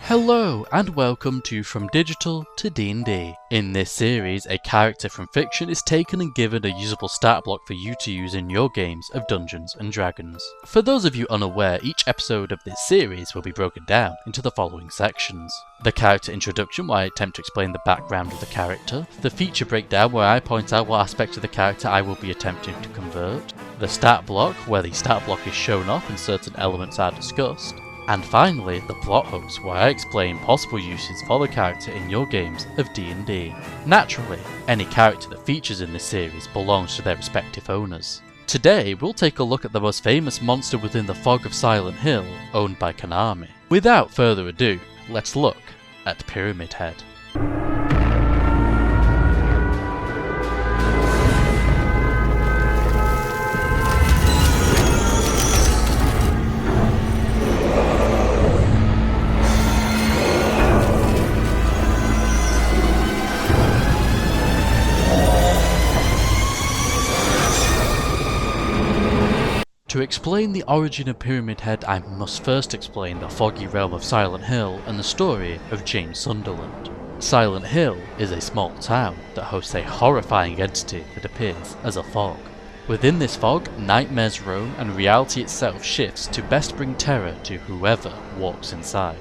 Hello and welcome to From Digital to D&D. In this series, a character from fiction is taken and given a usable stat block for you to use in your games of Dungeons & Dragons. For those of you unaware, each episode of this series will be broken down into the following sections. The character introduction, where I attempt to explain the background of the character. The feature breakdown, where I point out what aspects of the character I will be attempting to convert. The stat block, where the stat block is shown off and certain elements are discussed. And finally, the plot hooks, where I explain possible uses for the character in your games of D&D. Naturally, any character that features in this series belongs to their respective owners. Today, we'll take a look at the most famous monster within the Fog of Silent Hill, owned by Konami. Without further ado, let's look at Pyramid Head. To explain the origin of Pyramid Head, I must first explain the foggy realm of Silent Hill and the story of James Sunderland. Silent Hill is a small town that hosts a horrifying entity that appears as a fog. Within this fog, nightmares roam and reality itself shifts to best bring terror to whoever walks inside.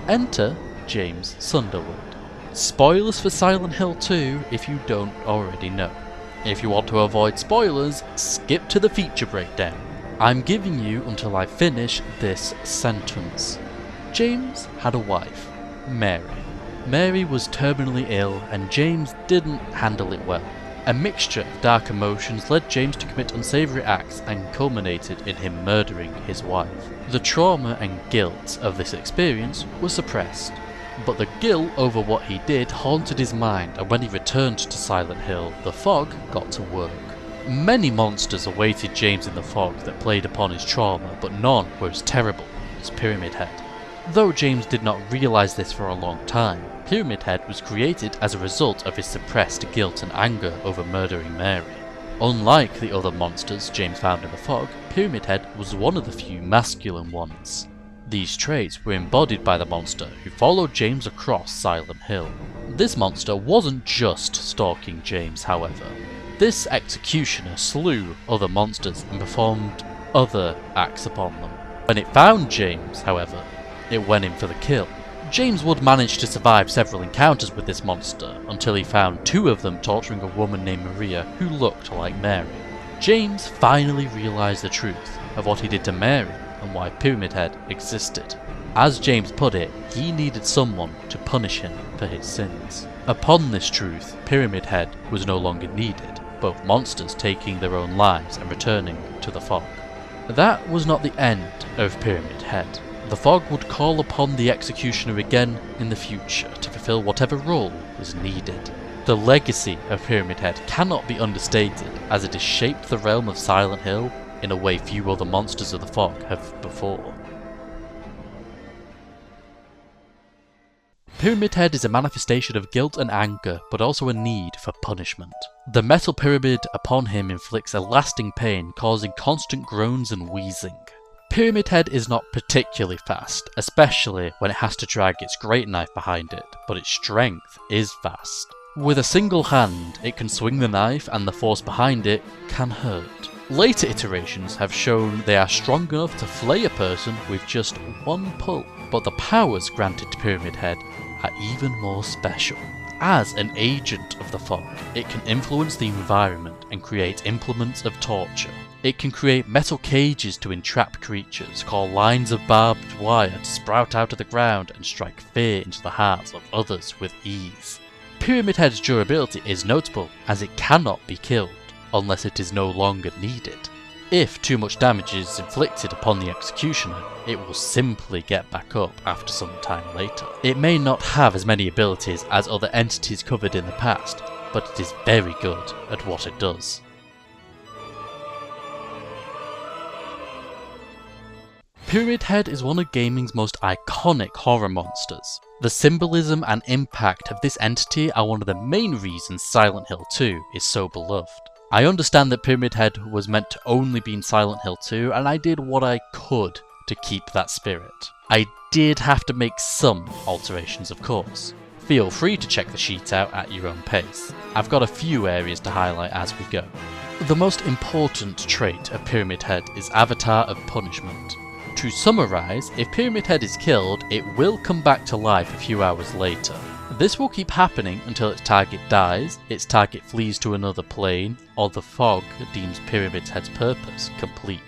Enter James Sunderland. Spoilers for Silent Hill 2 if you don't already know. If you want to avoid spoilers, skip to the feature breakdown. I'm giving you until I finish this sentence. James had a wife, Mary. Mary was terminally ill and James didn't handle it well. A mixture of dark emotions led James to commit unsavoury acts and culminated in him murdering his wife. The trauma and guilt of this experience was suppressed, but the guilt over what he did haunted his mind, and when he returned to Silent Hill, the fog got to work. Many monsters awaited James in the fog that played upon his trauma, but none were as terrible as Pyramid Head. Though James did not realise this for a long time, Pyramid Head was created as a result of his suppressed guilt and anger over murdering Mary. Unlike the other monsters James found in the fog, Pyramid Head was one of the few masculine ones. These traits were embodied by the monster who followed James across Silent Hill. This monster wasn't just stalking James, however. This executioner slew other monsters and performed other acts upon them. When it found James, however, it went in for the kill. James would manage to survive several encounters with this monster until he found two of them torturing a woman named Maria who looked like Mary. James finally realised the truth of what he did to Mary and why Pyramid Head existed. As James put it, he needed someone to punish him for his sins. Upon this truth, Pyramid Head was no longer needed, both monsters taking their own lives and returning to the fog. That was not the end of Pyramid Head. The fog would call upon the executioner again in the future to fulfill whatever role was needed. The legacy of Pyramid Head cannot be understated, as it has shaped the realm of Silent Hill in a way few other monsters of the fog have before. Pyramid Head is a manifestation of guilt and anger, but also a need for punishment. The metal pyramid upon him inflicts a lasting pain, causing constant groans and wheezing. Pyramid Head is not particularly fast, especially when it has to drag its great knife behind it, but its strength is vast. With a single hand, it can swing the knife and the force behind it can hurt. Later iterations have shown they are strong enough to flay a person with just one pull, but the powers granted to Pyramid Head are even more special. As an agent of the fog, it can influence the environment and create implements of torture. It can create metal cages to entrap creatures, call lines of barbed wire to sprout out of the ground and strike fear into the hearts of others with ease. Pyramid Head's durability is notable, as it cannot be killed unless it is no longer needed. If too much damage is inflicted upon the executioner, it will simply get back up after some time later. It may not have as many abilities as other entities covered in the past, but it is very good at what it does. Pyramid Head is one of gaming's most iconic horror monsters. The symbolism and impact of this entity are one of the main reasons Silent Hill 2 is so beloved. I understand that Pyramid Head was meant to only be in Silent Hill 2, and I did what I could to keep that spirit. I did have to make some alterations, of course. Feel free to check the sheet out at your own pace. I've got a few areas to highlight as we go. The most important trait of Pyramid Head is Avatar of Punishment. To summarise, if Pyramid Head is killed, it will come back to life a few hours later. This will keep happening until its target dies, its target flees to another plane, or the fog deems Pyramid Head's purpose complete.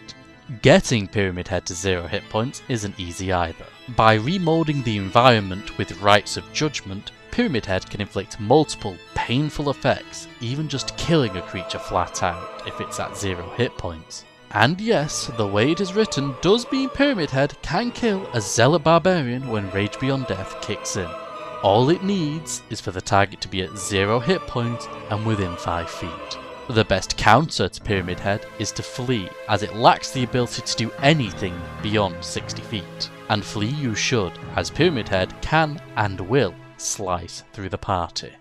Getting Pyramid Head to 0 hit points isn't easy either. By remoulding the environment with rites of judgment, Pyramid Head can inflict multiple painful effects, even just killing a creature flat out if it's at 0 hit points. And yes, the way it is written does mean Pyramid Head can kill a Zealot Barbarian when Rage Beyond Death kicks in. All it needs is for the target to be at 0 hit points and within 5 feet. The best counter to Pyramid Head is to flee, as it lacks the ability to do anything beyond 60 feet. And flee you should, as Pyramid Head can and will slice through the party.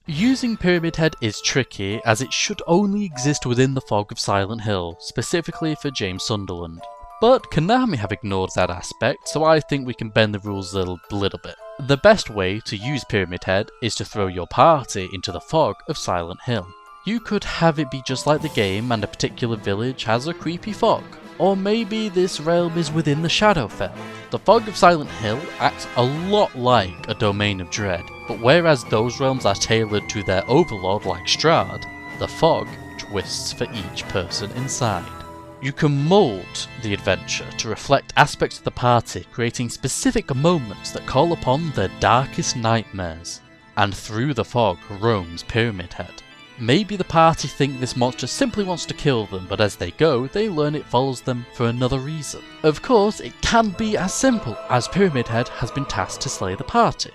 Using Pyramid Head is tricky, as it should only exist within the fog of Silent Hill, specifically for James Sunderland. But Konami have ignored that aspect, so I think we can bend the rules a little bit. The best way to use Pyramid Head is to throw your party into the fog of Silent Hill. You could have it be just like the game and a particular village has a creepy fog. Or maybe this realm is within the Shadowfell. The fog of Silent Hill acts a lot like a Domain of Dread, but whereas those realms are tailored to their overlord like Strahd, the fog twists for each person inside. You can mould the adventure to reflect aspects of the party, creating specific moments that call upon their darkest nightmares. And through the fog roams Pyramid Head. Maybe the party think this monster simply wants to kill them, but as they go, they learn it follows them for another reason. Of course, it can be as simple as Pyramid Head has been tasked to slay the party.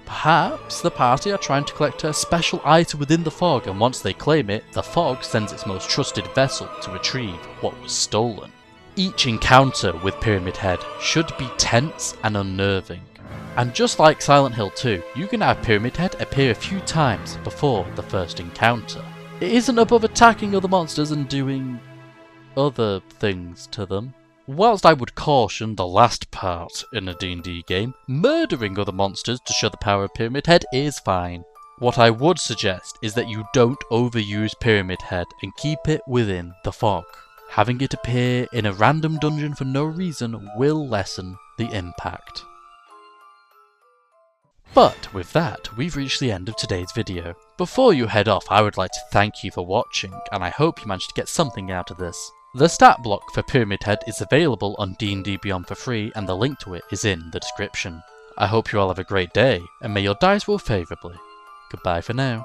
Perhaps the party are trying to collect a special item within the fog, and once they claim it, the fog sends its most trusted vessel to retrieve what was stolen. Each encounter with Pyramid Head should be tense and unnerving. And just like Silent Hill 2, you can have Pyramid Head appear a few times before the first encounter. It isn't above attacking other monsters and doing other things to them. Whilst I would caution the last part in a D&D game, murdering other monsters to show the power of Pyramid Head is fine. What I would suggest is that you don't overuse Pyramid Head and keep it within the fog. Having it appear in a random dungeon for no reason will lessen the impact. But with that, we've reached the end of today's video. Before you head off, I would like to thank you for watching, and I hope you managed to get something out of this. The stat block for Pyramid Head is available on D&D Beyond for free, and the link to it is in the description. I hope you all have a great day, and may your dice roll favourably. Goodbye for now.